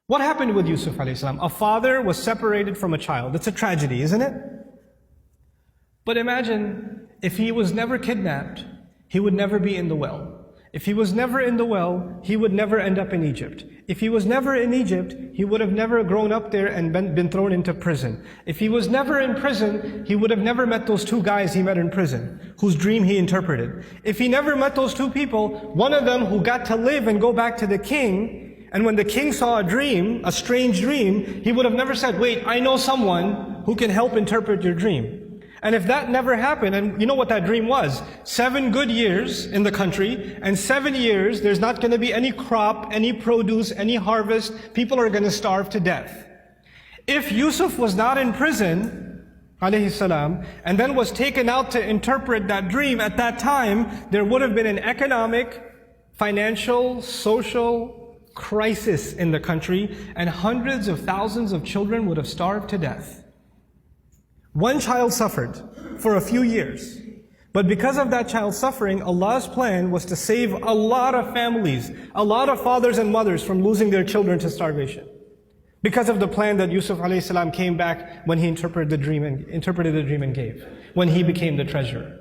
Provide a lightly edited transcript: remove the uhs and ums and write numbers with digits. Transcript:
What happened with Yusuf alayhi salam? A father was separated from a child. It's a tragedy, isn't it? But imagine if he was never kidnapped, he would never be in the well. If he was never in the well, he would never end up in Egypt. If he was never in Egypt, he would have never grown up there and been thrown into prison. If he was never in prison, he would have never met those two guys he met in prison, whose dream he interpreted. If he never met those two people, one of them who got to live and go back to the king, and when the king saw a dream, a strange dream, he would have never said, wait, I know someone who can help interpret your dream. And if that never happened, and you know what that dream was? 7 good years in the country, and 7 years there's not going to be any crop, any produce, any harvest. People are going to starve to death. If Yusuf was not in prison, alayhi salam, and then was taken out to interpret that dream, at that time, there would have been an economic, financial, social crisis in the country, and hundreds of thousands of children would have starved to death. One child suffered for a few years. But because of that child suffering, Allah's plan was to save a lot of families, a lot of fathers and mothers from losing their children to starvation. Because of the plan that Yusuf alayhi salam came back when he interpreted the dream and gave, when he became the treasurer.